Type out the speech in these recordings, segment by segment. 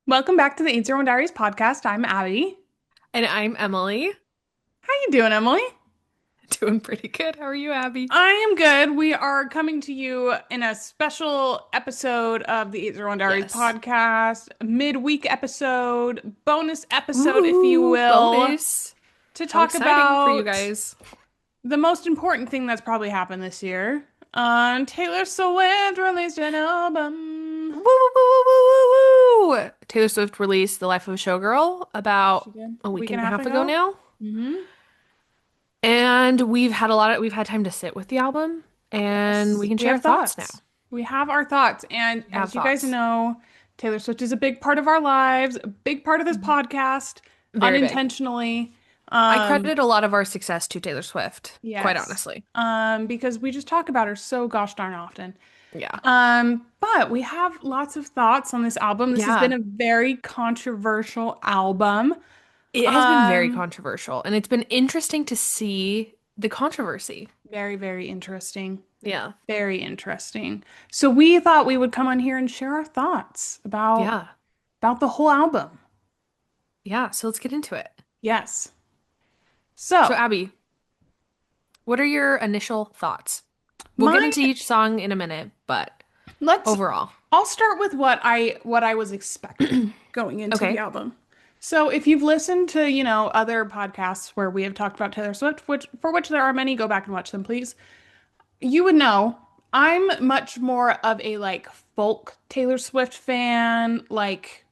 Welcome back to the 80 Diaries podcast. I'm Abby. And I'm Emily. How you doing, Emily? Doing pretty good. How are you, Abby? I am good. We are coming to you in a special episode of the 80 Diaries Yes. podcast, midweek episode, bonus episode, if you Ooh, will, bonus. to How talk exciting for you about guys. the most important thing that's probably happened this year. Taylor Swift released an album. Woo, woo, woo, woo, woo, woo. Taylor Swift released The Life of a Showgirl She about did a a week week and and a a half half ago ago. now. Mm-hmm. And we've had time to sit with the album and Yes, we can we share our have thoughts now. thoughts. We have our thoughts. And We have as you guys thoughts. know, Taylor Swift is a big part of our lives, a big part of this Mhm. podcast, Very big. unintentionally. I Um, credit a lot of our success to Taylor Swift, quite yes. honestly. Because we just talk about her so gosh darn often. Yeah. But we have lots of thoughts on this album. This has been Yeah. a very controversial album. It has been very Um, controversial, and it's been interesting to see the controversy. Very, very interesting. Yeah. Very interesting. So we thought we would come on here and share our thoughts Yeah. about the whole album. Yeah. So let's get into it. Yes. So, So, Abby, what are your initial thoughts? We'll get my into each song in a minute, but let's overall. I'll start with what I was expecting going into the Okay. album. So, if you've listened to, other podcasts where we have talked about Taylor Swift, which there are many, go back and watch them, please. You would know I'm much more of a like folk Taylor Swift fan, like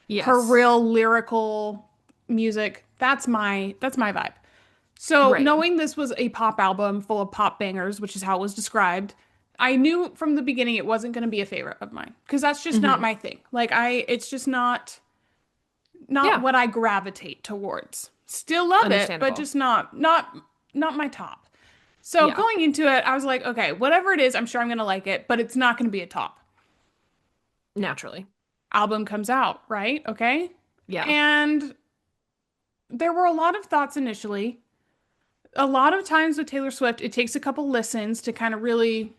her Yes. real lyrical music. That's my vibe. So, Right. knowing this was a pop album full of pop bangers, which is how it was described, I knew from the beginning it wasn't going to be a favorite of mine because that's just not Hmm. my thing. It's just not Yeah. what I gravitate towards. Still love it, but Understandable. just not my top. So Yeah. going into it, I was like, okay, whatever it is, I'm sure I'm going to like it, but it's not going to be a top. Naturally. Album comes out, right? Okay? Yeah. And there were a lot of thoughts initially. A lot of times with Taylor Swift, it takes a couple listens to kind of really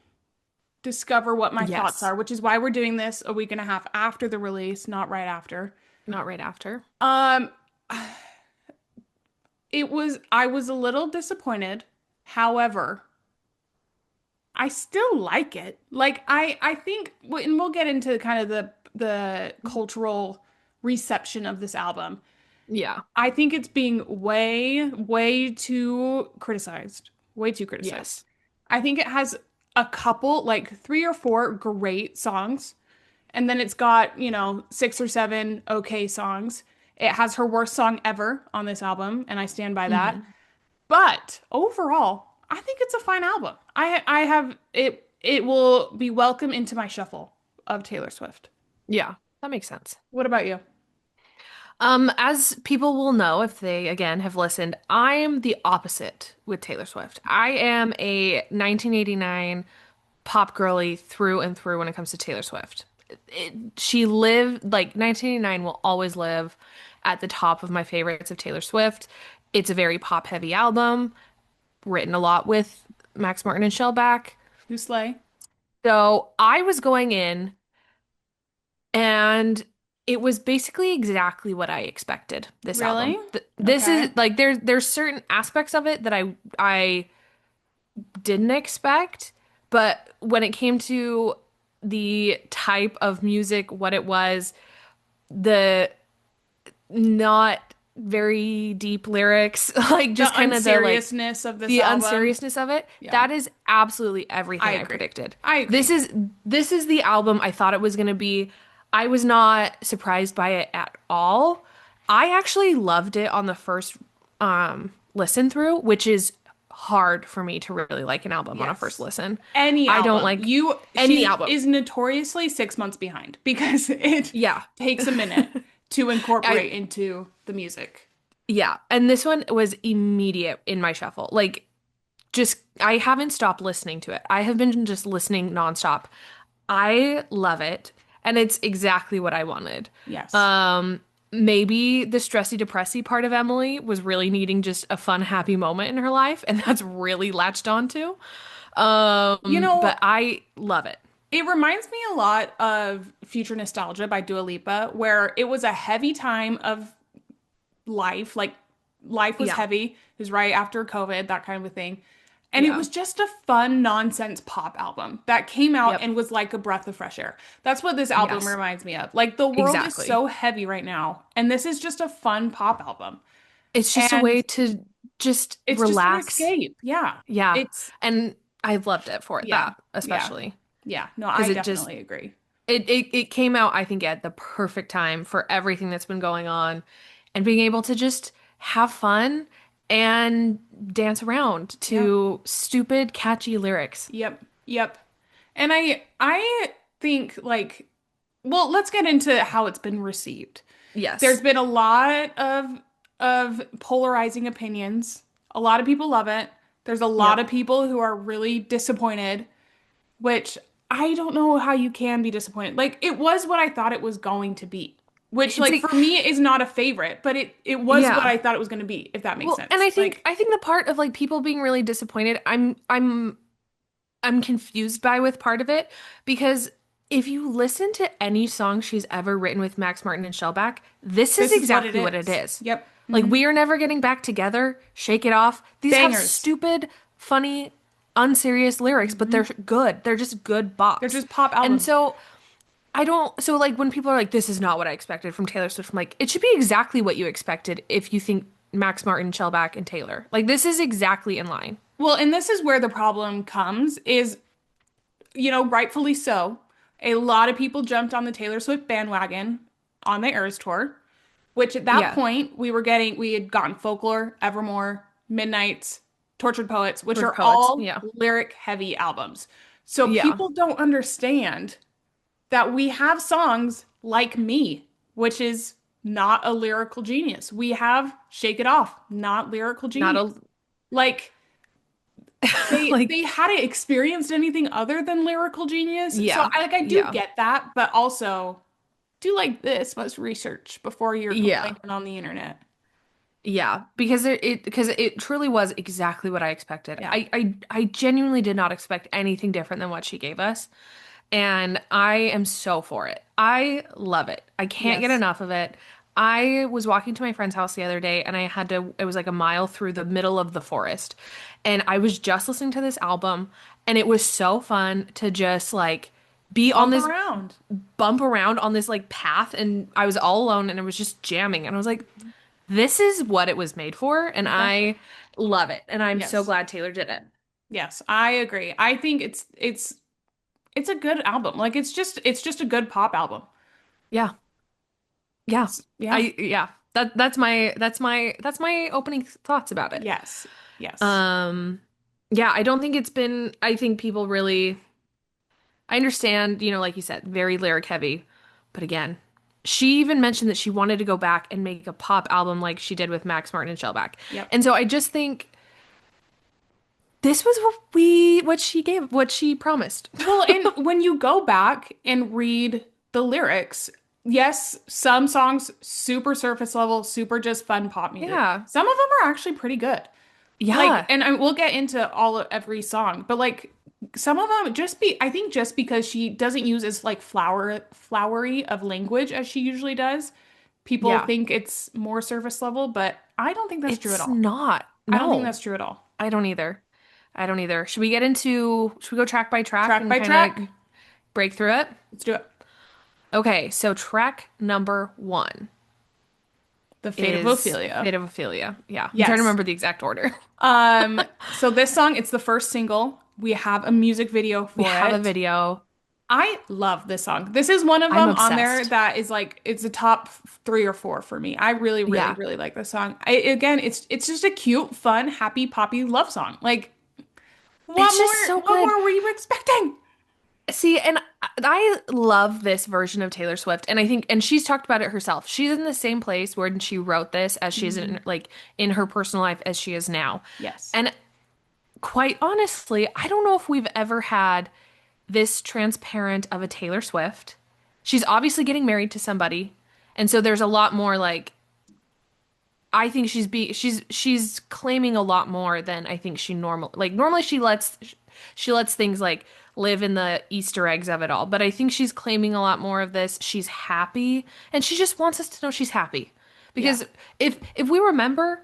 discover what my thoughts Yes. are, which is why we're doing this a week and a half after the release, not right after. Not right after. Um, I was a little disappointed. However, I still like it. I think, and we'll get into kind of the cultural reception of this album. Yeah. I think it's being way too criticized. Way too criticized. Yes. I think it has a couple, like three or four great songs, and then it's got, six or seven okay songs. It has her worst song ever on this album, and I stand by that. Hmm. But overall, I think it's a fine album. I have it it will be welcome into my shuffle of Taylor Swift. Yeah. That makes sense. What about you? As people will know if they again have listened, I'm the opposite with Taylor Swift. I am a 1989 pop girly through and through when it comes to Taylor Swift. She lived like 1989 will always live at the top of my favorites of Taylor Swift. It's a very pop heavy album, written a lot with Max Martin and Shellback. You slay? So I was going in and it was basically exactly what I expected this Really? album. This is Okay. like there's certain aspects of it that I didn't expect, but when it came to the type of music, what it was, the not very deep lyrics, like The just kind of unseriousness of this the album. unseriousness of it, Yeah, that is absolutely I everything I agree. predicted. I This agree. is this is the album I thought it was going to be. I was not surprised by it at all. I actually loved it on the first listen through, which is hard for me to really like an album on a first Yes. listen. Any I don't album. like any She album. is notoriously 6 months behind because it Yeah. takes a minute to I incorporate into the music. yeah, and this one was immediate in my shuffle. Like just I haven't stopped listening to it. I have been just listening nonstop. I love it, and it's exactly what I wanted. Yes. Um, Maybe the stressy depressy part of Emily was really needing just a fun, happy moment in her life, and that's really latched onto. You know, But I love it. It reminds me a lot of Future Nostalgia by Dua Lipa, where it was a heavy time of life. Like life was Yeah. heavy. It was right after COVID, that kind of a thing. And it Yeah. was just a fun nonsense pop album that came out Yep. and was like a breath of fresh air. That's what this album Yes. reminds me of. Like the world is Exactly. so heavy right now, and this is just a fun pop album. It's just a And way to just it's just an relax. escape. Yeah. Yeah. It's And I loved it for it, yeah. that Yeah. especially. Yeah. No, Because I it just definitely agree. it came out, I think, at the perfect time for everything that's been going on and being able to just have fun and dance around Yeah. to stupid, catchy lyrics. Yep. Yep. And I think like well, let's get into how it's been received. There's Yes. been a lot of polarizing opinions. A lot of people love it. There's a lot Yep. of people who are really disappointed, which I don't know how you can be disappointed. Like it was what I thought it was going to be, which It's like like, for me is not a favorite, but it was what yeah. I thought it was going to be, if that makes Well, and sense. Like I think the part of like people being really disappointed, I'm confused by with part of it because if you listen to any song she's ever written with Max Martin and Shellback, this is this is what it exactly what it is. is. Yep. Like Hmm. We Are Never Getting Back Together, Shake It Off. These have Bangers. stupid, funny, unserious lyrics, but they're Hmm. good. They're just good They're bops. just pop And albums. so I don't, so like when people are like, this is not what I expected from Taylor Swift, I'm like, it should be exactly what you expected if you think Max Martin, Shellback, and Taylor. Like this is exactly in line. Well, and this is where the problem comes is, rightfully so. A lot of people jumped on the Taylor Swift bandwagon on the Eras tour, which at that Yeah. point we had gotten Folklore, Evermore, Midnights, Tortured Poets, which With are poets. all Yeah. lyric heavy albums. So Yeah. people don't understand that we have songs like Me, which is not a lyrical genius. We have Shake It Off, not lyrical Not genius. a Like like they hadn't experienced anything other than lyrical genius. So yeah. I do Yeah. get that, but also do like this much research before you're Yeah. complaining on the internet. Yeah, because it truly was exactly what I expected. Yeah. I genuinely did not expect anything different than what she gave us, and I am so for it. I love it. I can't get Yes. enough of it. I was walking to my friend's house the other day and I had to it was like a mile through the middle of the forest. And I was just listening to this album and it was so fun to just like be on Bump this around. bump around on this like path and I was all alone and I was just jamming and I was like this is what it was made for, and Exactly. I love it. And I'm so Yes. glad Taylor did it. Yes, I agree. I think it's a good album. Like it's just a good pop album. Yeah. Yeah. Yeah. Yeah. That's my opening thoughts about it. Yes. Yes. Um, yeah, I don't think it's been, I think people really, I understand, like you said, very lyric heavy. But again, she even mentioned that she wanted to go back and make a pop album like she did with Max Martin and Shellback. Yep. And so I just think this was what she promised. Well, and when you go back and read the lyrics, yes, some songs super surface level, super just fun pop music. Yeah. Some of them are actually pretty good. Like, Yeah. and we'll get into every song, but like some of them I think just because she doesn't use as like flowery of language as she usually does, people Yeah. think it's more surface level, but I don't think that's true at It's all. not. I don't think No, that's true at all. I don't either. I don't either. Should we go track by track Track and by kind track, of break through it? let's do it. Okay, so track number one The Fate of is Ophelia. Fate of Ophelia. Yeah, I'm trying to Yes. remember the exact order. So this song, it's the first single. We have a music video We for have a it. video. I love this song. This is one of I'm them on there obsessed. that is like it's a top 3 or 4 for me. I really, really, Yeah, really like this song. Again, it's just a cute, fun, happy, poppy love song. Like, it's just so what good. more were you expecting? See, and I love this version of Taylor Swift, and I think, and she's talked about it herself. She's in the same place where she wrote this as she is in Mhm. like in her personal life as she is now. Yes. And quite honestly, I don't know if we've ever had this transparent of a Taylor Swift. She's obviously getting married to somebody, and so there's a lot more like I think she's claiming a lot more than I think she normally like normally she lets things like live in the Easter eggs of it all. But I think she's claiming a lot more of this. She's happy, and she just wants us to know she's happy. Yeah. Because if we remember,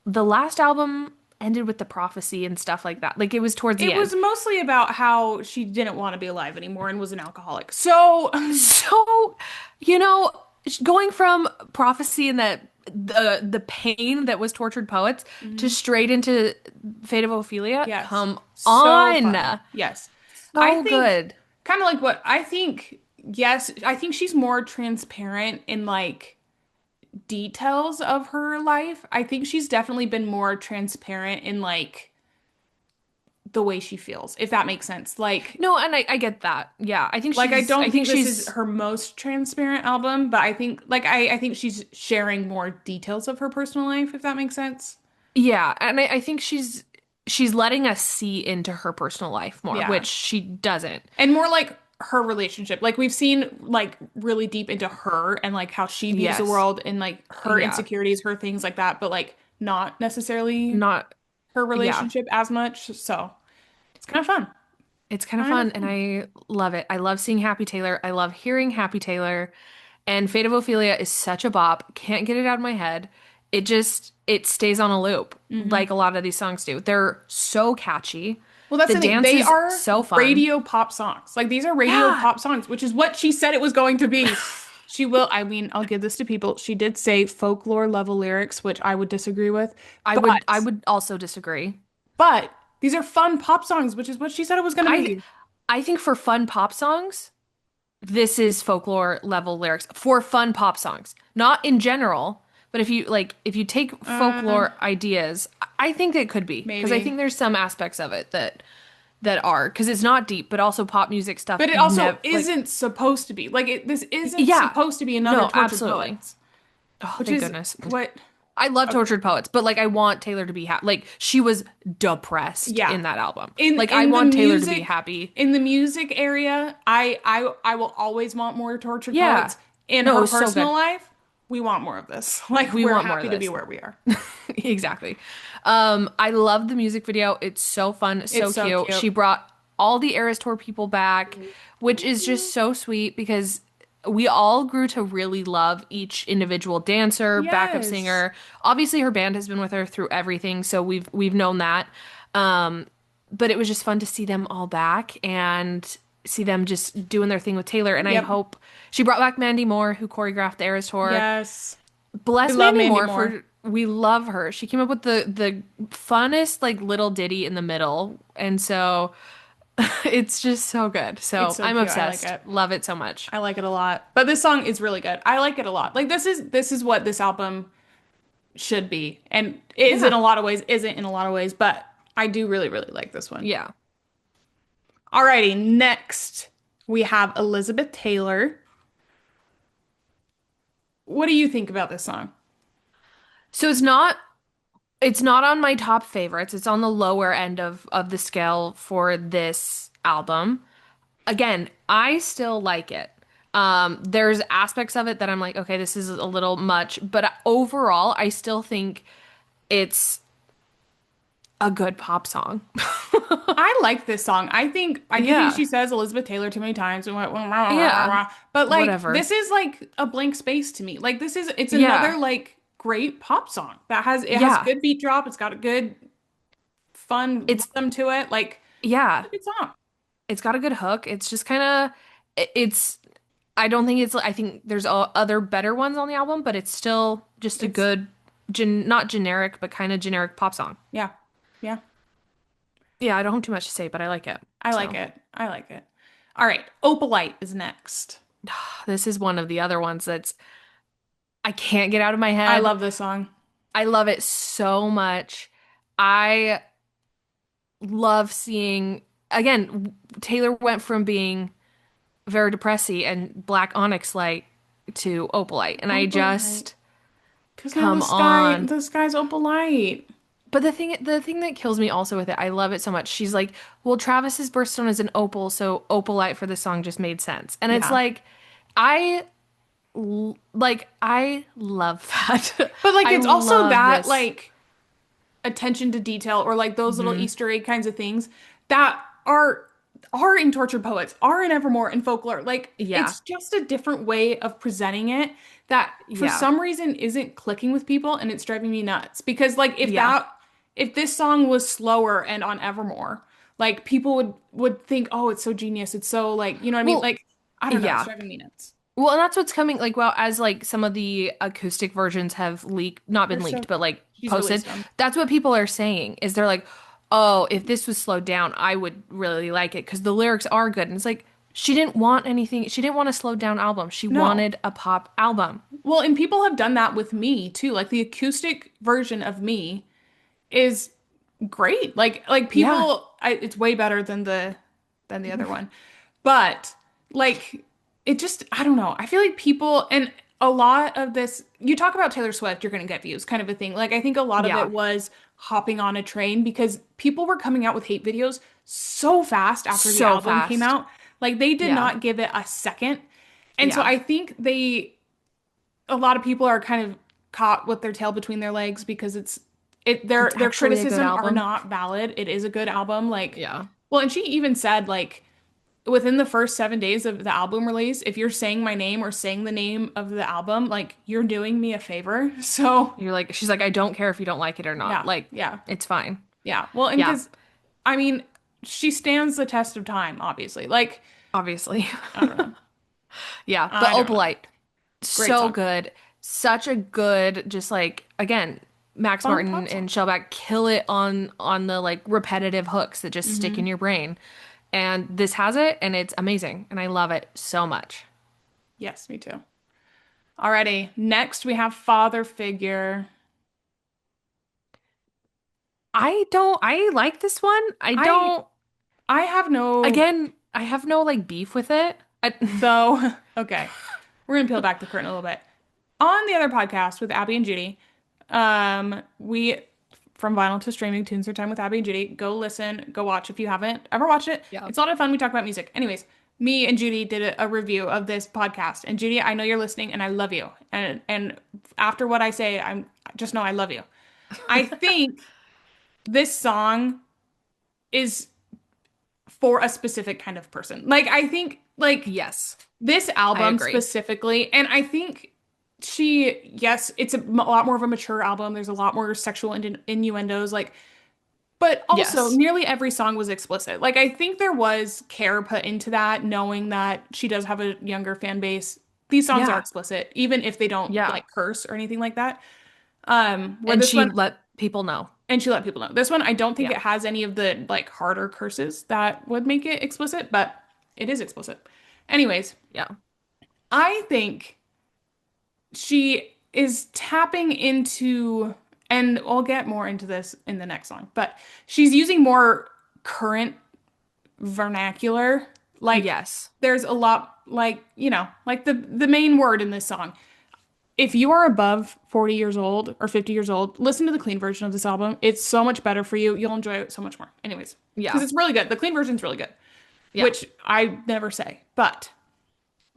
the last album ended with the prophecy and stuff like that. Like it was towards the It end. was mostly about how she didn't want to be alive anymore and was an alcoholic. So, So, you know, going from prophecy and that the pain that was tortured poets to mhm. straight into Fate of Ophelia, Yes. come So fun. on. Yes. I So think good. kind of like what I think, yes, I think she's more transparent in like details of her life. I think she's definitely been more transparent in like the way she feels, if that makes sense. No, and I get that. Yeah, Like I don't think think this is she's her most transparent album, but I think I think she's sharing more details of her personal life, if that makes sense. yeah, and I think she's letting us see into her personal life more, Yeah. which she doesn't. And more like her relationship. Like we've seen like really deep into her and like how she views the Yes. world and like her Yeah. insecurities, her things like that, but like not necessarily Not her yeah. relationship as much. So it's kind of fun. It's kind of Kind of fun and fun. I love it. I love seeing Happy Taylor. I love hearing Happy Taylor. And Fate of Ophelia is such a bop. Can't get it out of my head. It stays on a loop Hmm. like a lot of these songs do. They're so catchy. Well, that's The the thing. dance They is are so fun. radio pop songs. Like these are radio Yeah. pop songs, which is what she said it was going to be. She will, I mean, I'll give this to people. She did say folklore level lyrics, which I would disagree with. I But would also disagree. but these are fun pop songs, which is what she said it was going to I be. I think for fun pop songs, this is folklore level lyrics for fun pop songs. Not in general, but if you take Uh, folklore ideas, I think it could be because I maybe. think there's some aspects of it that are because it's not deep, but also pop music stuff But it also never like isn't supposed to be. Like this isn't yeah. supposed to be another No, Tortured absolutely. Poets, Oh, which thank is goodness. what I love okay. Tortured Poets, but like I want Taylor to be happy. Like she was depressed Yeah. in that album. In Like I in the want Taylor to be music happy. in the music area, I will always want more Tortured Yeah. Poets. In No, it her was so personal good. life, we want more of this. Like We we're want more of happy to be this. where we are. Exactly. I love the music video. It's so fun, It's so so cute. cute. She brought all the Eras Tour people back, which is just so sweet because we all grew to really love each individual dancer, backup Yes. singer. Obviously, her band has been with her through everything, so we've known that. Um, but it was just fun to see them all back and see them just doing their thing with Taylor. And I Yep. hope she brought back Mandy Moore, who choreographed the Eras Tour. Yes. We Bless love Mandy Mandy Moore Moore. for we love her. She came up with the funnest like little ditty in the middle. And so it's just so good. It's So so I'm cute. I like obsessed. it. Love it so much. I like it a lot. But this song is really good. I like it a lot. Like this is what this album should be. And is in Yeah. a lot of ways, isn't in a lot of ways, but I do really, really like this one. Yeah. Alrighty, next we have Elizabeth Taylor. What do you think about this song? So it's not on my top favorites. It's on the lower end of the scale for this album. Again, I still like it. There's aspects of it that I'm like, okay, this is a little much, but overall, I still think it's a good pop song. I like this song. I do think Yeah. she says Elizabeth Taylor too many times and went, "Wah, wah, wah, wah, Yeah. wah." But like Whatever. this is like a blank space to me. Like it's Yeah. another like great pop song that has Yeah. good beat drop. It's got a good fun It's rhythm to it. Like yeah. it's a good song. It's got a good hook. It's just kind of it's I don't think it's I think there's other better ones on the album, but it's still just a It's good not generic, but kind of generic pop song. yeah. Yeah. Yeah, I don't have too much to say, but I like it. I like So, it. I like it. All right, Opalite is next. this is one of the other ones that's I can't get out of my I head. love this song. I love it so much. I love seeing again, Taylor went from being very depressy and black onyx light to opalite, and I Opalite. just Because now come on. the sky's Opalite. But the thing that kills me also with it, I love it so much. She's like, "Well, Travis's birthstone is an opal, so opalite for the song just made sense." And it's Yeah. like, I I love that. But like I it's also love that this. like attention to detail or like those little Hmm. Easter egg kinds of things that are are in Tortured Poets, are in Evermore and Folklore. Like Yeah. it's just a different way of presenting it that for Yeah. some reason isn't clicking with people and it's driving me nuts. Because like Yeah. if this song was slower and on Evermore, like people would think, "Oh, it's so genius. It's so like, you know what I mean?" Well, Like I don't know, it's yeah. driving me nuts. Well, and that's what's coming, like, well, as like some of the acoustic versions have leaked, not They're been so leaked, but like she's posted. released them. That's what people are saying is they're like, oh, if this was slowed down, I would really like it because the lyrics are good. And it's like, she didn't want anything, she didn't want a slowed down album. She No. wanted a pop album. Well, and people have done that with Me too. Like the acoustic version of Me is great. Like Yeah. it's way better than the other one. But like it just I don't know. I feel like people and a lot of this you talk about Taylor Swift, you're gonna get views kind of a thing. Like I think a lot of it Yeah. was hopping on a train because people were coming out with hate videos so fast after the So album came fast. out. Like they did Yeah. not give it a second. And so Yeah. I think a lot of people are kind of caught with their tail between their legs because It's their actually a good criticism are album. not valid. It is a good album. Like, Yeah. well, and she even said like within the first 7 days of the album release, if you're saying my name or saying the name of the album, like you're doing me a favor. So You're like, she's like, I don't care if you don't like it or not. yeah, Like, yeah, it's fine. yeah. Well, and Yeah, because I mean, she stands the test of time, obviously. Like, obviously. I don't know. Yeah, but I don't know. Opalite, Great so song. good. Such a good, just like again, Max Fun Martin pop and song. Shellback kill it on the like repetitive hooks that just stick in Hmm. your brain. And this has it, and it's amazing, and I love it so much. Yes, me too. Alrighty. Next we have Father Figure. I like this one. I I don't, I have no again, I have no like beef with it. so okay. We're gonna peel back the curtain a little bit. On the other podcast with Abby and Judy, we from vinyl to streaming tunes through time with Abby and Judy. Go listen, go watch if you haven't ever watched it. Yeah. It's a lot of fun. We talk about music. Anyways, me and Judy did a review of this podcast. And Judy, I know you're listening and I love you. And after what I say, I'm just know I love you. I think this song is for a specific kind of person. Like I think like Yes, this I album agree. specifically, and I think yes, it's a lot more of a mature album. There's a lot more sexual innuendos, like, but also Yes. nearly every song was explicit. Like, I think there was care put into that, knowing that she does have a younger fan base. These songs are Yeah. explicit, even if they don't Yeah. like curse or anything like that. Where And this she one, let people know. and she let people know. This one, I don't think Yeah. it has any of the like harder curses that would make it explicit, but it is explicit. Anyways, Yeah. I think she is tapping into, and I'll get more into this in the next song, but she's using more current vernacular. Like Yes. there's a lot like, you know, like the main word in this song. If you are above 40 years old or 50 years old, listen to the clean version of this album. It's so much better for you. You'll enjoy it so much more. Anyways, because Yeah. it's really good. The clean version's really good, Yeah. which I never say. But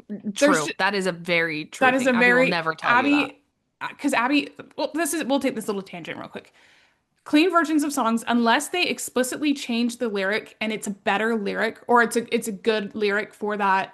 there's True. That is a very true that is thing. a Abby will very never tell you that. Abby, because Abby, well, we'll take this little tangent real quick. Clean versions of songs, unless they explicitly change the lyric and it's a better lyric or it's a good lyric for that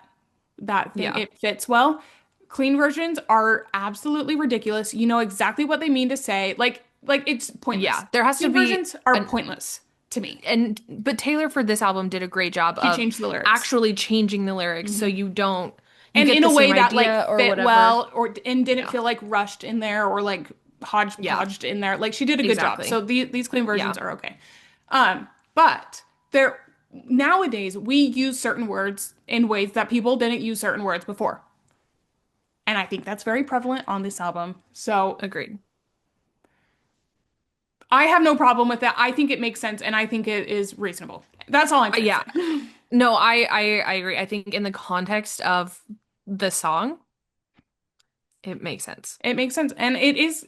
thing, Yeah. it fits well. Clean versions are absolutely ridiculous. You know exactly what they mean to say. Like it's pointless. Yeah. There has to Clean be versions are an pointless to me. but Taylor for this album did a great job She of changed the lyrics. actually changing the lyrics so Mhm. you And get in the a way same that like idea or fit whatever. well or and didn't Yeah. feel like rushed in there or like Yeah. hodgepodged in there. Like she did a good job. Exactly. So these clean Yeah. versions are okay. But there nowadays we use certain words in ways that people didn't use certain words before. And I think that's very prevalent on this album. So Agreed. I have no problem with that. I think it makes sense and I think it is reasonable. That's all I'm trying to Yeah. say. No, I agree. I think in the context of the song, it makes sense. It makes sense. And it is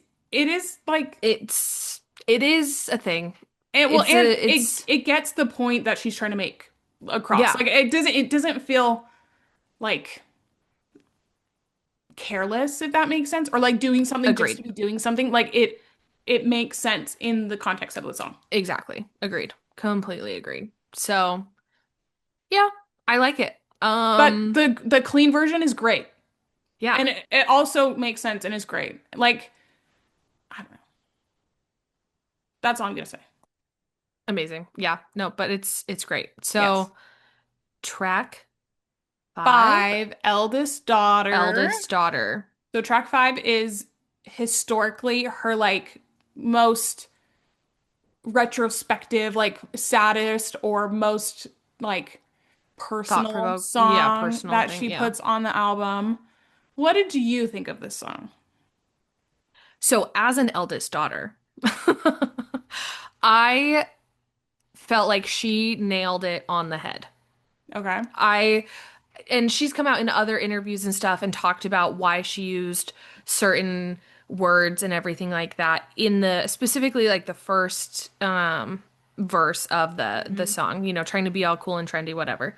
like It is a thing. and well and It's it gets the point that she's trying to make across. yeah, Like it doesn't feel like careless if that makes sense or like doing something just to agreed. be doing something. Like it makes sense in the context of the song. Exactly. Agreed. Completely agreed. So Yeah, I like it. But the clean version is great. Yeah, And it also makes sense and is great. Like, I don't know. That's all I'm gonna say. amazing. Yeah, no, but it's great. Yes. So track 5, Five, eldest daughter. eldest daughter. So track five is historically her like most retrospective, like saddest or most like Thought personal provoke. Yeah, song personal that thing. she Yeah. puts on the album. What did you think of this song? So as an eldest daughter, I felt like she nailed it on the head. Okay. I and she's come out in other interviews and stuff and talked about why she used certain words and everything like that in the specifically like the first verse of the Mhm. song, trying to be all cool and trendy, whatever.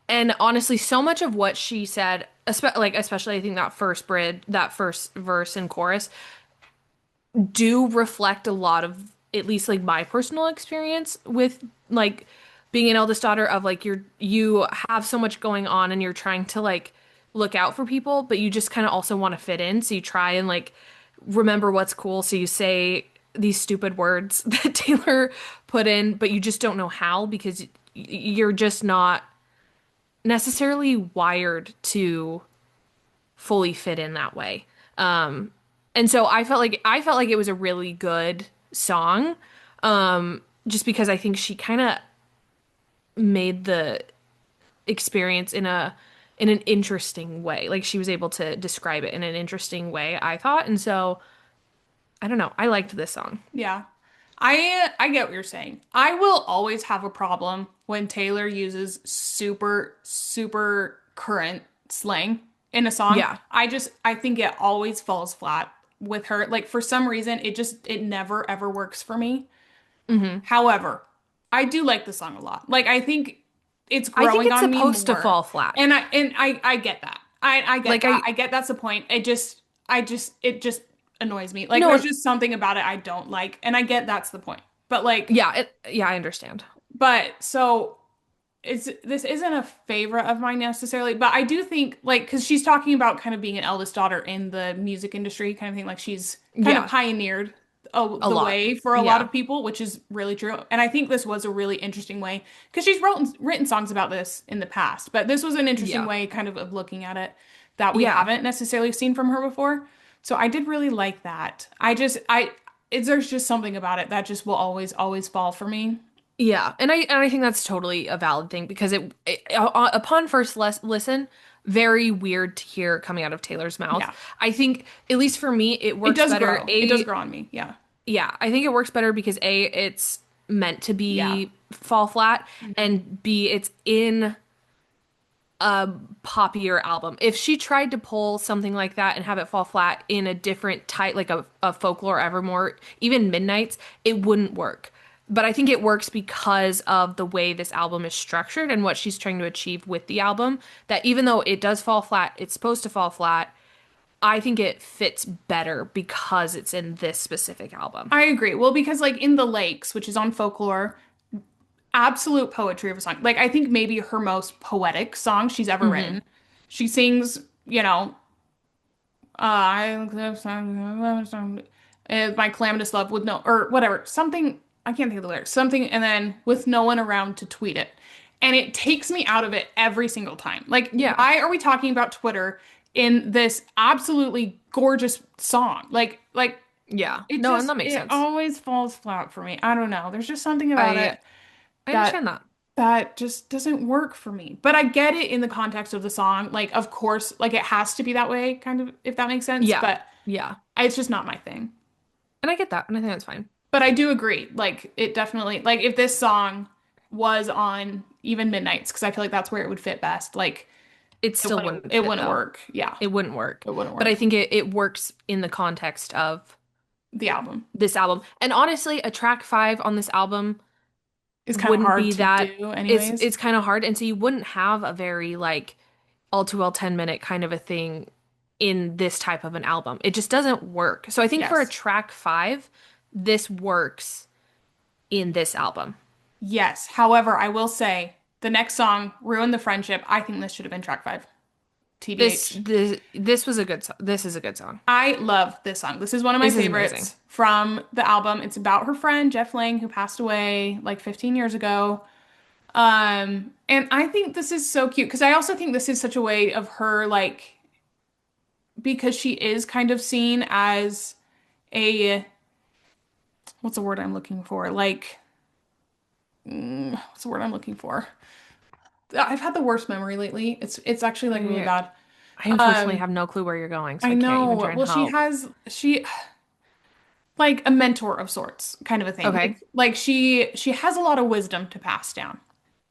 And honestly, so much of what she said, especially I think that first bridge, that first verse and chorus, do reflect a lot of at least like my personal experience with like being an eldest daughter of like you have so much going on and you're trying to like look out for people, but you just kind of also want to fit in. So you try and like remember what's cool. So you say these stupid words that Taylor put in, but you just don't know how because you're just not necessarily wired to fully fit in that way. And so I felt like it was a really good song, just because I think she kind of made the experience in an interesting way. Like she was able to describe it in an interesting way, I thought. And so I don't know. I liked this song. Yeah. I get what you're saying. I will always have a problem when Taylor uses super current slang in a song. Yeah. I think it always falls flat with her. Like for some reason it never ever works for me. Hmm. However, I do like the song a lot. Like I think it's I think growing it's on me supposed to more. fall flat. And I get that. I get Like that. I I get that's the point. It just annoys me. Like no, there's just something about it I don't like. And I get that's the point. But like yeah, I understand. but so this isn't a favorite of mine necessarily, but I do think like because she's talking about kind of being an eldest daughter in the music industry kind of thing, like she's kind of Yeah, pioneered a the lot. way for a lot Yeah. of people, which is really true. And I think this was a really interesting way because she's written songs about this in the past, but this was an interesting Yeah. way kind of looking at it that we Yeah. haven't necessarily seen from her before. So I did really like that. There's just something about it that just will always fall for me. Yeah, and I think that's totally a valid thing because upon first listen, very weird to hear coming out of Taylor's mouth. Yeah. I think at least for me, it works better. It does grow on me. Yeah. Yeah, I think it works better because A, it's meant to Yeah. be fall flat, Mhm. and B, it's in a poppier album. If she tried to pull something like that and have it fall flat in a different type, like a folklore Evermore, even Midnight's, it wouldn't work. But I think it works because of the way this album is structured and what she's trying to achieve with the album. That even though it does fall flat, it's supposed to fall flat. I think it fits better because it's in this specific album. I agree. Well, because like in the Lakes, which is on Folklore, absolute poetry of a song. Like I think maybe her most poetic song she's ever Hmm. written. She sings, I look up my calamitous love with no or whatever something I can't think of the lyrics something and then with no one around to tweet it, and it takes me out of it every single time. Like Yeah. why are we talking about Twitter in this absolutely gorgeous song? Like Yeah. No, and that makes it sense. always falls flat for me. I don't know. There's just something about I it I that understand that. that just doesn't work for me. But I get it in the context of the song. Like, of course, like it has to be that way, kind of, if that makes sense. Yeah. But Yeah. it's just not my thing. And I get that, and I think that's fine. But I do agree. Like, it definitely, like, if this song was on even Midnights, because I feel like that's where it would fit best, like, It still wouldn't it fit wouldn't though. work. Yeah, It wouldn't work. it wouldn't But I work. think it works in the context of The album this album. And honestly, a track 5 on this album is kind of wouldn't hard be to that do, it's anyways. it's kind of hard. And so you wouldn't have a very like all too well 10-minute kind of a thing in this type of an album. It just doesn't work. So I think for a Yes. track 5, this works in this album. Yes. However, I will say, The next song, Ruin the Friendship. I think this should have been track five. This TBH. this this was a good song. This is a good song. I love this song. This is one of my This is amazing. favorites from the album. It's about her friend Jeff Lang who passed away like 15 years ago. And I think this is so cute because I also think this is such a way of her like because she is kind of seen as a what's the word I'm looking for? Like what's the word I'm looking for? I've had the worst memory lately. It's actually like really I, bad. I unfortunately Um, have no clue where you're going, so I I can't even know. try and Well, help. she like a mentor of sorts, kind of a thing. Okay. Like she has a lot of wisdom to pass down.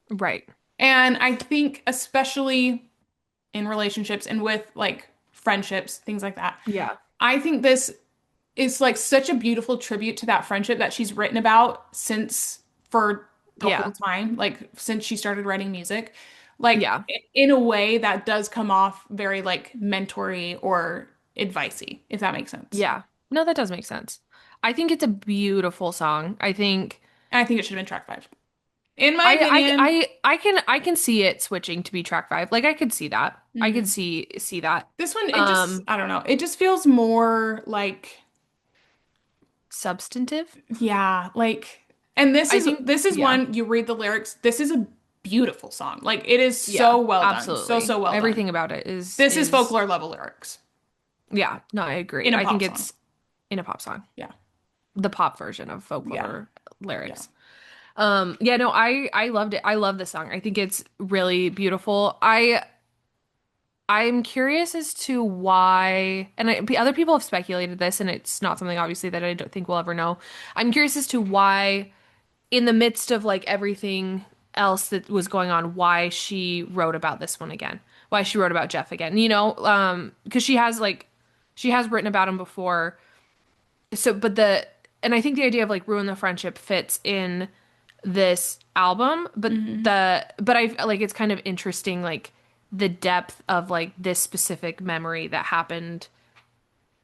Right. And I think especially in relationships and with like friendships, things like that. Yeah. I think this is like such a beautiful tribute to that friendship that she's written about since for the whole Yeah. time, like since she started writing music. Like Yeah. in a way that does come off very like mentory or advicey, if that makes sense. Yeah. No, that does make sense. I think it's a beautiful song. I think And I think it should have been track five. In my I opinion. I can see it switching to be track five. Like I could see that. I could Mhm. see that. This one, it just, Um, I don't know. It just feels more like, Substantive. yeah, like, and I think this is yeah. one you read the lyrics. This is a beautiful song. Like, it is Yeah. so well done. So, Absolutely. so well done. Everything about it This is is folklore level lyrics yeah. No, I agree. in a I think pop song. it's in a pop song. Yeah. The pop version of Yeah. folklore Yeah. lyrics. Yeah, no, I loved it. I love this song. I think it's really beautiful. I'm curious as to why, and other people have speculated this, and it's not something obviously that I don't think we'll ever know. I'm curious as to why, in the midst of like everything else that was going on, why she wrote about this one again, why she wrote about Jeff again. Because she has written about him before. So, and I think the idea of like ruin the friendship fits in this album, Hmm. but I like it's kind of interesting like the depth of like this specific memory that happened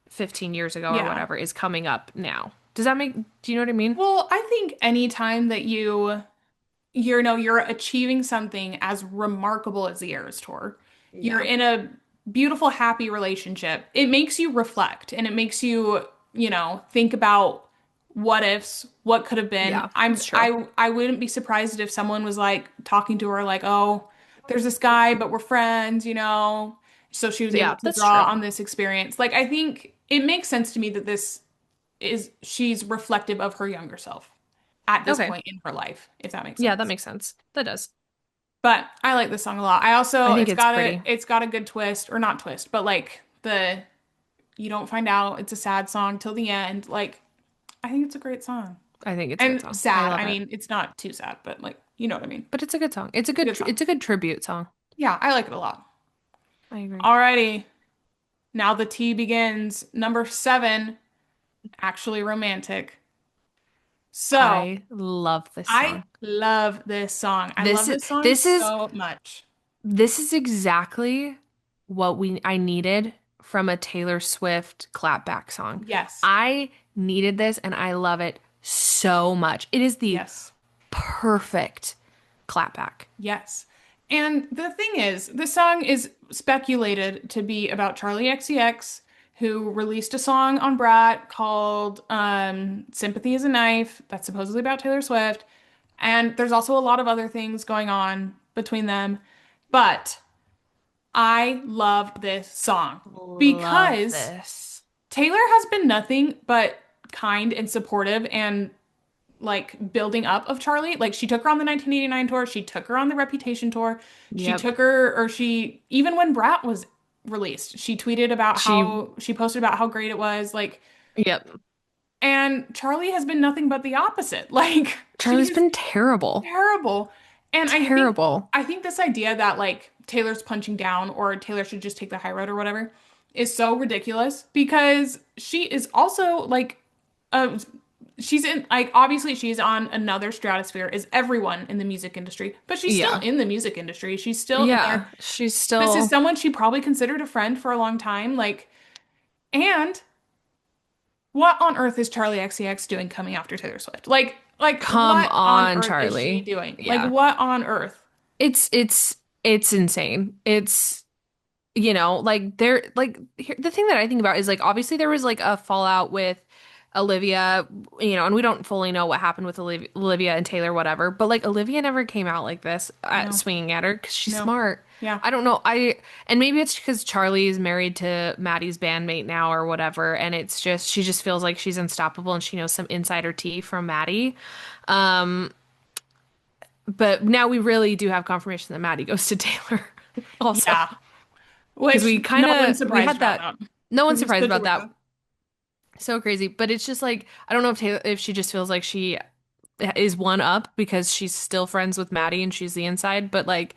15 years ago or Yeah. whatever is coming up now. Do you know what I mean? Well, I think anytime that you're achieving something as remarkable as the Eras Tour. You're Yeah. in a beautiful, happy relationship. It makes you reflect and it makes you, think about what ifs, what could have been. Yeah, it's true. I wouldn't be surprised if someone was like talking to her like, "Oh, there's this guy, but we're friends." So she was able Yeah, to that's draw true. on this experience. Like I think it makes sense to me that this is she's reflective of her younger self at this Okay. point in her life, if that makes Yeah, that sense. makes sense. That does. But I like this song a lot. I also I think it's pretty. it's got a good twist or not twist, but like the you don't find out it's a sad song till the end. Like I think it's a great song. I think it's a good And song. I sad. love I it. mean, it's not too sad, but like you know what I mean. But it's a good song. It's a good song. It's a good tribute song. Yeah, I like it a lot. I agree. Alrighty. Now the tea begins. Number seven, actually romantic. So I love this I song. love this song. I love This is this song this is so much. this is exactly what we I needed from a Taylor Swift clapback song. Yes. I needed this and I love it so much. It is the Yes. perfect clapback. Yes. And the thing is, this song is speculated to be about Charlie XCX, who released a song on Brat called Sympathy is a Knife, that's supposedly about Taylor Swift. And there's also a lot of other things going on between them. But I love this song Love because this. Taylor has been nothing but kind and supportive and like building up of Charlie. Like she took her on the 1989 tour, she took her on the Reputation tour. She Yep. took her or she even when Brat was released, she tweeted about She how she posted about how great it was like yep. and Charlie has been nothing but the opposite. Like Charlie's she's been terrible. terrible. And Terrible. I think this idea that like Taylor's punching down or Taylor should just take the high road or whatever is so ridiculous because she is also like a she's in like obviously she's on another stratosphere as everyone in the music industry, but she's still Yeah. in the music industry. She's still in there. Yeah. She's This is still someone she probably considered a friend for a long time. Like, and what on earth is Charlie XCX doing coming after Taylor Swift? Like come what on on, earth is she Charlie. doing? Like Yeah. what on earth? It's insane. It's like the thing that I think about is like obviously there was like a fallout with Olivia, and we don't fully know what happened with Olivia and Taylor, whatever. But like Olivia never came out like this No, swinging at her because she's no. smart. Yeah. I don't know. And maybe it's because Charlie is married to Maddie's bandmate now or whatever, and it's just she just feels like she's unstoppable and she knows some insider tea from Maddie. Um, but now we really do have confirmation that Maddie goes to Taylor also. Yeah. Because Which no one's we surprised had about that. that No one's because he's surprised such a about that. weirdo. So crazy. But it's just like I don't know if she just feels like she is one up because she's still friends with Maddie and she's the inside. But like,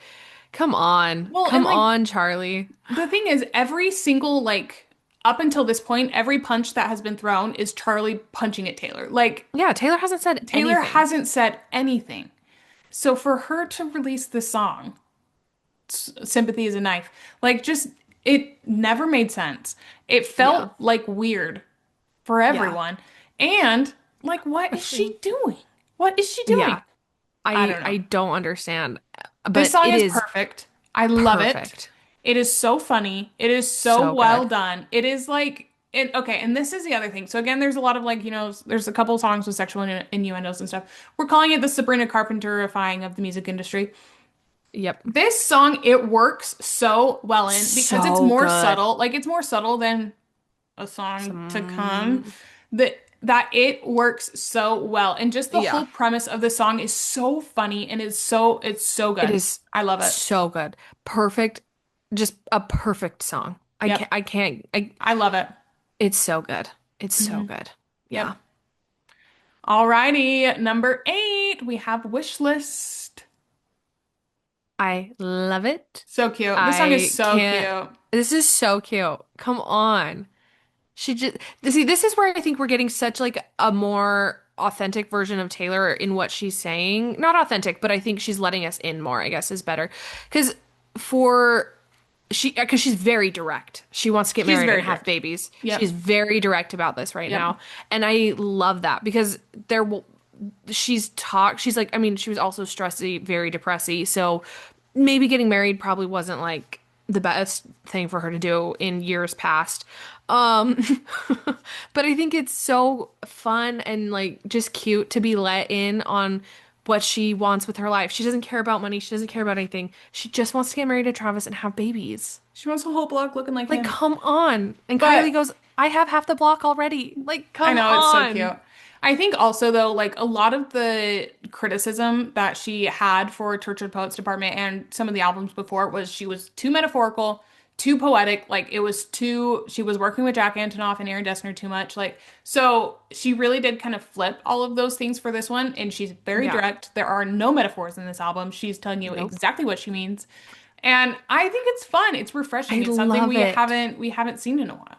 Well, and come like on, Charlie. the thing is, every single like up until this point, every punch that has been thrown is Charlie punching at Taylor. Like Yeah, Taylor hasn't said Taylor anything. hasn't said anything. So for her to release this song, Sympathy is a Knife, like just it never made sense. It Yeah, felt like weird for yeah. everyone. And like what is Especially, she doing? What is she doing? yeah. I don't know. I don't understand, This but song it is is perfect. I love it. perfect. It is so funny. It is so So well good. done. It is like okay, and this is the other thing. So again, there's a lot of like, there's a couple songs with sexual innuendos and stuff. We're calling it the Sabrina Carpenterifying of the music industry. Yep. This song, it works so well in because it's So more good. subtle. Like it's more subtle than a song to come. Some, That it works so well. And just the yeah. whole premise of the song is so funny and it's so It good. is I love it. so good. Perfect. Just a perfect song. Yep. I can't, I love it. it's so good. It's so Hmm. good. Yeah. Yep. Alrighty, number 8, we have Wish List. I love it. So cute. This song is I so can't, cute. this is so cute. Come on. She just, see, this is where I think we're getting such like a more authentic version of Taylor in what she's saying. Not authentic, but I think she's letting us in more, I guess is better. Because for because she's very direct. She wants to get She's married and very have direct. babies. Yep. She's very direct about this right Yep. now. And I love that because there will she's like, I mean, she was also stressy, very depressy. So maybe getting married probably wasn't like the best thing for her to do in years past. Um, but I think it's so fun and like just cute to be let in on what she wants with her life. She doesn't care about money. She doesn't care about anything. She just wants to get married to Travis and have babies. She wants a whole block looking like Like, him. come on. And Kylie But goes, I have half the block already. Like, I come know it's so on. cute. I think also though, like a lot of the criticism that she had for Tortured Poets Department and some of the albums before was she was too metaphorical, too poetic. Like it was too, she was working with Jack Antonoff and Aaron Dessner too much. Like, so she really did kind of flip all of those things for this one. And she's very Yeah. direct. There are no metaphors in this album. She's telling you Nope. exactly what she means. And I think it's fun. It's I refreshing. It's something love it. we haven't seen in a while.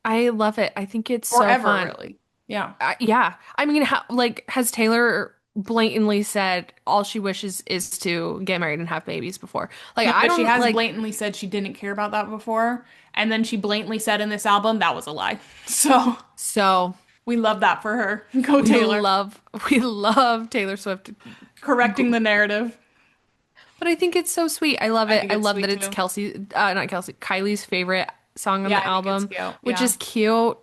I love it. I think it's Or so ever, fun. really. Yeah. Yeah. I mean, like, has Taylor blatantly said all she wishes is to get married and have babies before? Like, No, I but she don't has like, blatantly said she didn't care about that before. And then she blatantly said in this album that was a lie. So so we love that for her. Go we Taylor. love, we love Taylor Swift. Correcting the narrative. But I think it's so sweet. I love I it. think I it's love that sweet it's too. Not Kelsey, Kylie's favorite song on Yeah, the I think it's album, cute. which Yeah. is cute.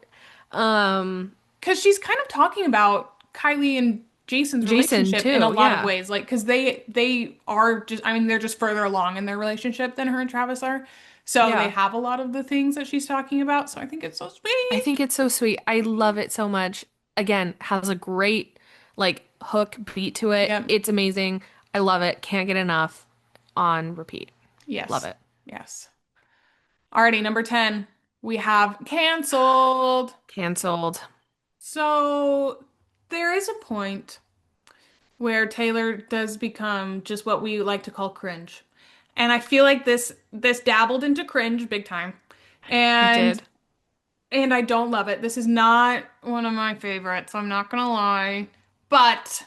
Um, Because she's kind of talking about Kylie and Jason's Jason relationship in a too. lot of Yeah. ways. Like, because they are just, I mean, they're just further along in their relationship than her and Travis are. So they Yeah. have a lot of the things that she's talking about. So I think it's so I sweet. think it's so sweet. I love it so much. Again, has a great like hook beat to it. Yep. It's amazing. I love it. Can't get enough. On repeat. Love Yes. it. Yes. Alrighty, number 10, we have canceled. Canceled. So there is a point where Taylor does become just what we like to call cringe. And I feel like this dabbled into cringe big time. It And did. I don't love it. This is not one of my favorites, I'm not gonna lie. But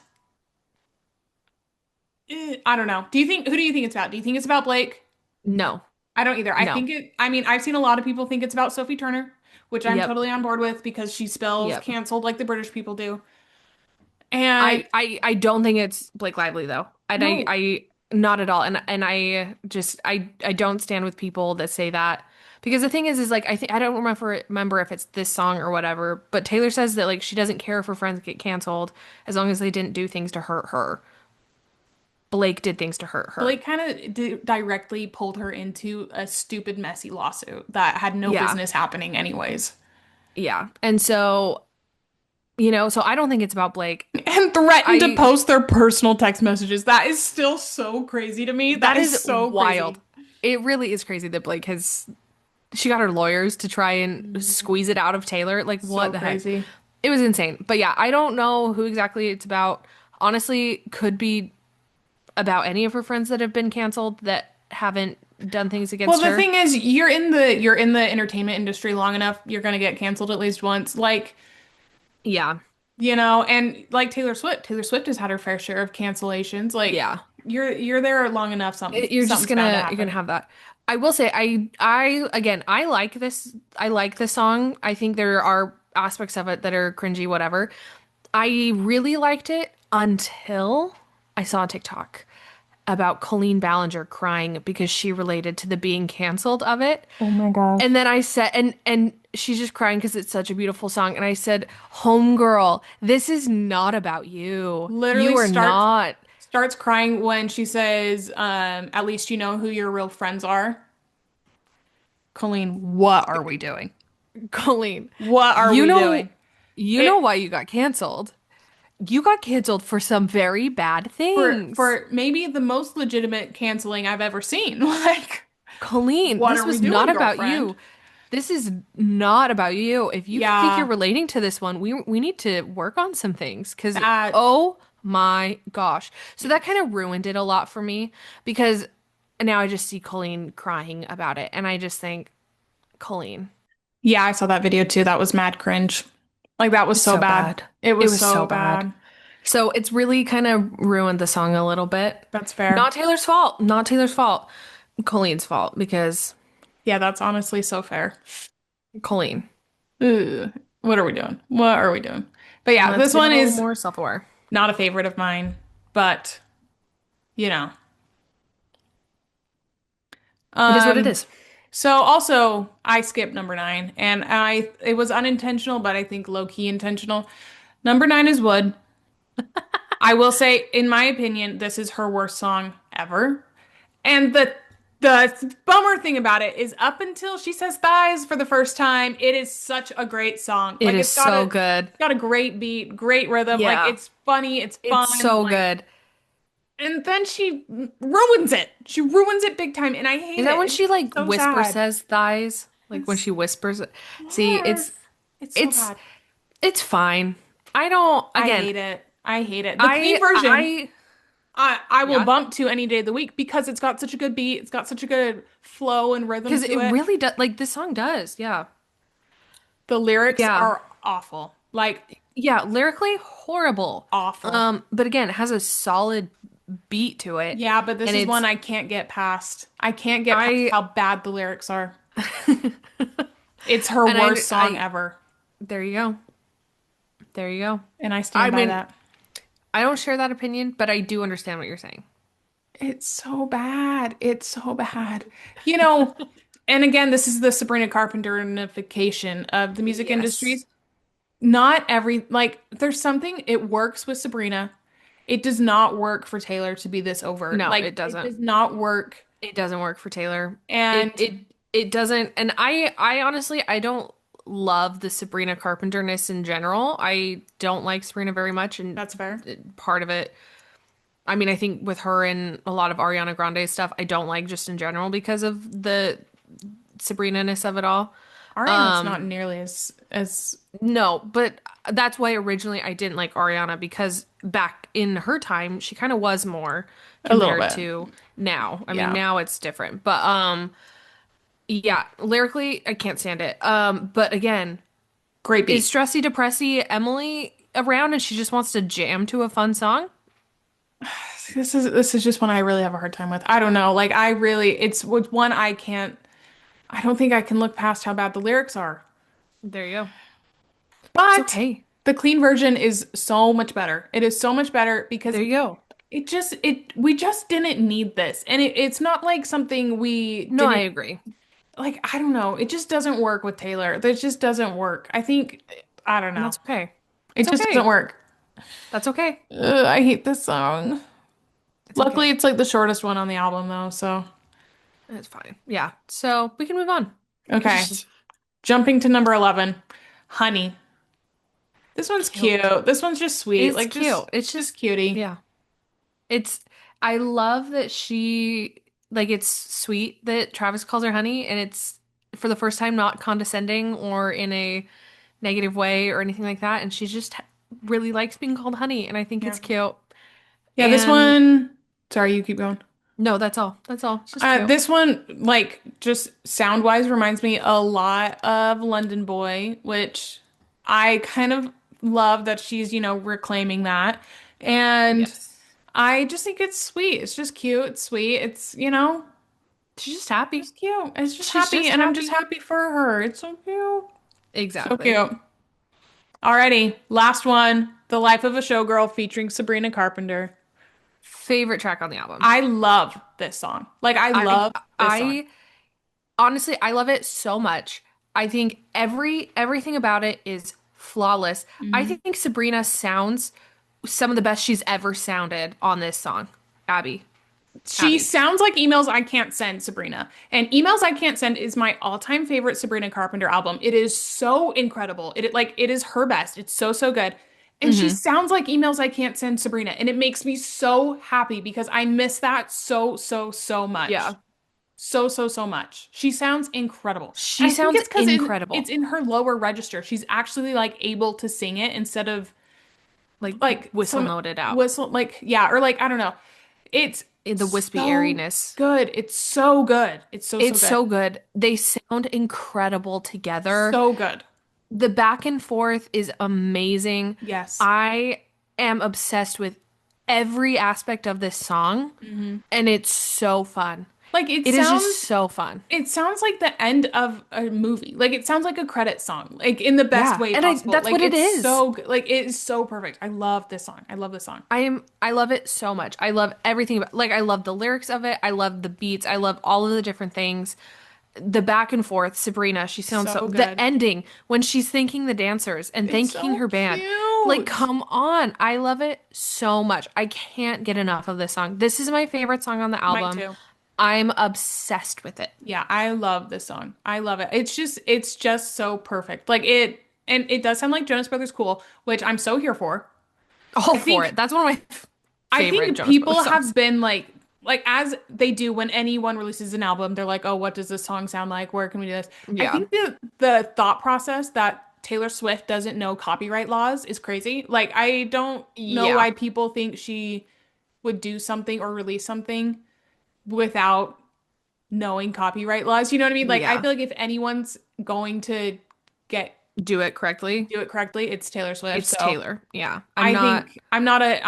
I don't know. Who do you think it's about? Do you think it's about Blake? No. I don't either. No. I mean, I've seen a lot of people think it's about Sophie Turner, which I'm Yep. totally on board with because she spells Yep. canceled like the British people do. And I don't think it's Blake Lively though. And no, Not at all. And I don't stand with people that say that because the thing is like I don't remember if it's this song or whatever, but Taylor says that like she doesn't care if her friends get canceled as long as they didn't do things to hurt her. Blake did things to hurt her. Blake kind of directly pulled her into a stupid, messy lawsuit that had no Yeah. business happening anyways. Yeah. And so, so I don't think it's about Blake. And threatened to I post their personal text messages. That is still so crazy to me. That That is is so wild. crazy. It really is crazy that Blake has she got her lawyers to try and Mhm. squeeze it out of Taylor. Like, what So the heck? crazy. It was insane. But yeah, I don't know who exactly it's about. Honestly, could be about any of her friends that have been canceled that haven't done things Well, against the her. thing is, you're in the entertainment industry long enough, you're gonna get canceled at least once. Like, Yeah. and like Taylor Swift has had her fair share of cancellations. Like, Yeah. you're there long enough, You're just something's bound to you're gonna happen. have that. I will say I again I like this song. I think there are aspects of it that are cringy, whatever. I really liked it until I saw a TikTok about Colleen Ballinger crying because she related to the being canceled of it. Oh my gosh. And then I said, and she's just crying because it's such a beautiful song. And I said, Homegirl, this is not about you. Literally You are not starts crying when she says, at least you know who your real friends are. Colleen, what are we doing? Colleen. What are You we know, doing? you know It why you got canceled. You got canceled for some very bad things. for maybe the most legitimate canceling I've ever seen. Like, Colleen, what this are we was not doing, about girlfriend? you. This is not about you. If you think you're Yeah, relating to this one, we need to work on some things because that oh my gosh. So that kind of ruined it a lot for me because now I just see Colleen crying about it and I just think, Colleen, yeah, I saw that video too. That was mad cringe. Like that was it's so so bad. bad. It It was was so so bad. bad. So it's really kind of ruined the song a little bit. That's fair. Not Taylor's fault. Not Taylor's fault. Colleen's fault because Yeah, that's honestly so fair. Colleen. Ugh, what are we doing? What are we doing? But yeah, Let's this get a one little is more self-aware. not a favorite of mine, but you know. It is what it Um, is. so also I skipped number nine, and it was unintentional, but I think low key intentional. Number nine is Wood. I will say, in my opinion, this is her worst song ever. And the bummer thing about it is up until she says thighs for the first time, it is such a great song. It Like is so good. it's got a great beat, great rhythm. Like Yeah, it's funny, it's it's fun. so Like, good. and then she ruins it. She ruins it big time, and I Is hate that it. when It's she like so whisper sad. says thighs? Like when Yes. she whispers it. See, Yes. It's so it's bad. it's fine. I don't I again, hate it. I hate it. The clean version, I I will yeah, bump to any day of the week because it's got such a good beat. It's got such a good flow and rhythm because to it it. really does like this song does. Yeah. The lyrics Yeah. are awful. Like Yeah, lyrically horrible. awful. But again, it has a solid beat to it. Yeah, but this And is one it's I can't get past. I can't get past I how bad the lyrics are. It's her and worst song I ever, there you go. There you go. and I I stand by mean, that. I don't share that opinion, but I do understand what you're saying. It's so bad. It's so bad. You know, and again, this is the Sabrina Carpenter-ification of the music Yes. industries. Not every, like, there's something, it works with Sabrina. It does not work for Taylor to be this overt. No, Like, it it doesn't. does not work. It doesn't work for Taylor. It And it it doesn't. And I honestly I don't love the Sabrina Carpenterness in general. I don't like Sabrina very much, and that's fair. part of it. I mean, I think with her and a lot of Ariana Grande stuff, I don't like just in general because of the Sabrina-ness of it all. Ariana's not nearly as No, but that's why originally I didn't like Ariana because back in her time, she kind of was more a little compared bit. to now. I mean, Yeah. now it's different. But yeah, lyrically, I can't stand it. But again, Great is beat. Stressy Depressy Emily around and she just wants to jam to a fun song? This is just one I really have a hard time with. I don't know. Like I really it's one I don't think I can look past how bad the lyrics are. There you go. It's But okay. the clean version is so much better. It is so much better because There you go. we just didn't need this. And it's not like something we No, I didn't agree. like, I don't know. It just doesn't work with Taylor. That just doesn't work. I think I don't And know. that's okay. It It's just doesn't okay. work. That's okay. I hate this song. It's Luckily, okay. it's like the shortest one on the album though, so It's fine. Yeah. So we can move on. okay. Jumping to number 11. Honey. This one's cute. Cute. This one's just sweet. It's Like cute. It's just just, cutie. yeah. It's, I love that it's sweet that Travis calls her honey, and it's for the first time not condescending or in a negative way or anything like that. And she just really likes being called honey, and I think Yeah. it's cute. Yeah, this And one, sorry, you keep going. no, that's all. That's all. It's just cute. This one, like, just sound-wise reminds me a lot of London Boy, which I kind of love that she's, reclaiming that. And Yes. I just think it's sweet. It's just cute. It's sweet. It's, She's just happy. just cute. It's just She's happy, just and I'm just happy. happy for her. It's so cute. So Exactly. cute. Alrighty, last one. The Life of a Showgirl featuring Sabrina Carpenter. Favorite track on the album. I love this song. Like, I I love this song. I honestly I love it so much. I think everything about it is flawless. I Mhm. think Sabrina sounds some of the best she's ever sounded on this song. Abby. She Abby. sounds like Emails I Can't Send, Sabrina. And Emails I Can't Send is my all-time favorite Sabrina Carpenter album. It is so incredible. It is her best. It's so, so good. And she Hmm. sounds like Emails I Can't Send, Sabrina. And it makes me so happy because I miss that so, so, so much. Yeah. So, so, so much. She sounds incredible. And She I think sounds it's because it's incredible. in her lower register. She's actually like able to sing it instead of Like like whistle some noted out. whistle, like, yeah, or like, I don't know. It's In the wispy so airiness. good. It's so good. It's so, so It's good. so good. They sound incredible together. So good. The back and forth is amazing. Yes. I am obsessed with every aspect of this song, Hmm. and it's so fun. Like It is just so fun. it sounds like the end of a movie. Like it sounds like a credit song, like in the best Yeah, way and I possible. that's Like what it it's is. so good. Like it is so perfect. I love this song. I love this song. I love it so much. I love everything about like I love the lyrics of it. I love the beats. I love all of the different things. The back and forth, Sabrina, she sounds so So the good. ending when she's thanking the dancers and It's thanking so her band. Like, cute. come on. I love it so much. I can't get enough of this song. This is my favorite song on the Mine album. too. I'm obsessed with it. Yeah, I love this song. I love it. It's just so perfect. Like it and it does sound like Jonas Brothers cool, which I'm so here for. All I for think it. That's one of my I favorite think Jonas Brothers people songs. have been like as they do when anyone releases an album, they're like, "Oh, what does this song sound like? Where can we do this?" I Yeah. think the thought process that Taylor Swift doesn't know copyright laws is crazy. Like I don't know Yeah. why people think she would do something or release something without knowing copyright laws. You know what I mean? Like I Yeah. feel like if anyone's going to get Do it correctly. do it correctly, it's Taylor Swift. It's So Taylor. Yeah. I'm I not, think I'm not a,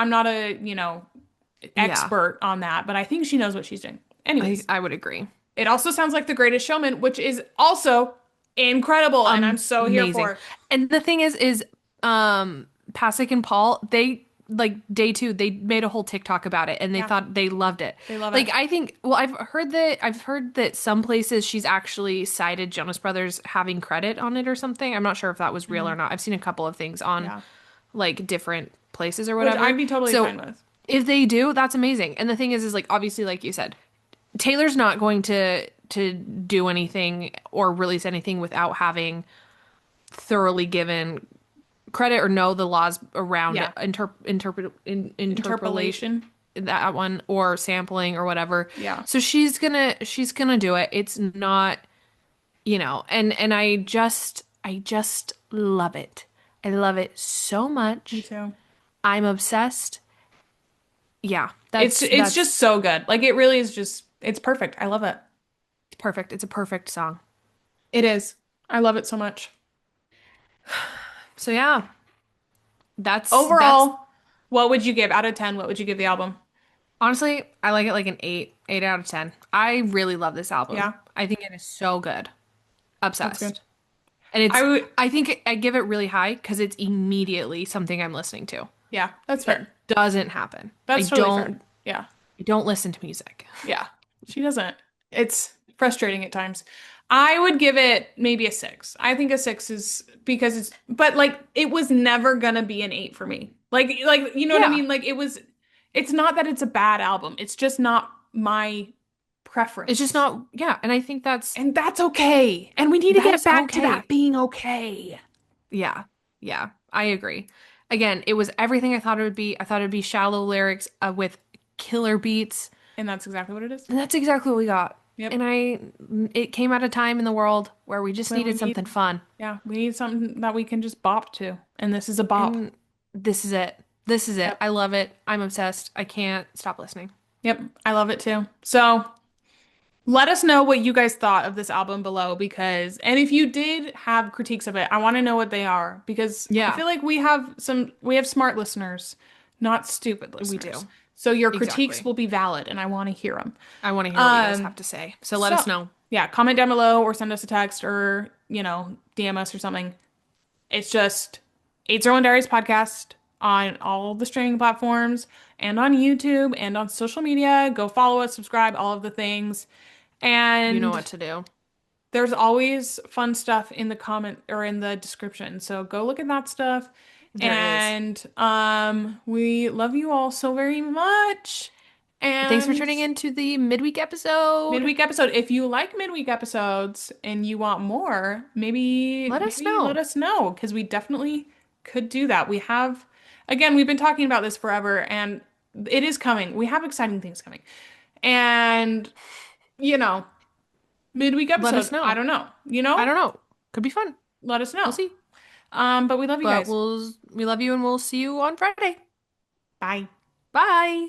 yeah. expert on that, but I think she knows what she's doing. Anyways, I would agree. it also sounds like The Greatest Showman, which is also incredible, and I'm so here Amazing. for. And the thing is Pasek and Paul, they like day two, they made a whole TikTok about it and they Yeah, thought they loved it. they love it. Like I think well, I've heard that some places she's actually cited Jonas Brothers having credit on it or something. I'm not sure if that was real Mhm. or not. I've seen a couple of things on Yeah, like different places or which whatever. I'd be totally So fine with. if they do, that's amazing. And the thing is like obviously like you said, Taylor's not going to do anything or release anything without having thoroughly given credit or know the laws around Yeah, interpolation interpolation. that one or sampling or whatever. Yeah, So she's gonna do it. It's not, and I just love it. I love it so me much. too. I'm obsessed. Yeah, It's that's just so good. Like it really is just it's perfect. I love it. perfect. It's a perfect song. It is. I love it so much. So yeah, that's Overall, what would you give out of 10? What would you give the album? honestly, I like it like an 8 out of 10. I really love this album. Yeah, I think it is so good. that's Obsessed. good. And I would I think I give it really high because it's immediately something I'm listening to. Yeah, that's That fair. doesn't happen. I That's totally fair. don't Yeah. I don't listen to music. Yeah. She doesn't. It's frustrating at times. I would give it maybe a six. I think a six is because but like it was never gonna be an eight for me. Like, you know what I Yeah. mean? It's not that it's a bad album. It's just not my It's just preference. not, yeah, and I think And that's okay. And we need to that get is back to okay. that being okay. Yeah. Yeah. I agree. Again, it was everything I thought it would be. I thought it'd be shallow lyrics with killer beats. And that's exactly what it is. And that's exactly what we got. Yep. And it came at a time in the world where we just Where we needed need, something fun. yeah, we need something that we can just bop to. And this is a bop. And this is it. This is it. Yep. I love it. I'm obsessed. I can't stop listening. Yep. I love it too. So let us know what you guys thought of this album below and if you did have critiques of it, I want to know what they are because I Yeah, feel like we have smart listeners, not stupid we listeners. do. So your critiques Exactly. will be valid and I want to hear them. I want to hear what you guys Um, have to say. So let so us know. yeah, comment down below or send us a text or, DM us or something. It's just 801 Diaries podcast on all the streaming platforms and on YouTube and on social media. Go follow us, subscribe, all of the things. You know And what to do. there's always fun stuff in the comment or in the description. So go look at that stuff. There is. And we love you all so very much. Thanks for And tuning in to the midweek episode. midweek episode, if you like midweek episodes and you want more, maybe Let us maybe let know. us know because we definitely could do that. We've been talking about this forever and it is coming. We have exciting things coming. And you know, midweek Let us episode, I know. don't know. I don't know. Could be fun. Let us We'll know. see. But we love you But guys. we love you and we'll see you on Friday. Bye. Bye.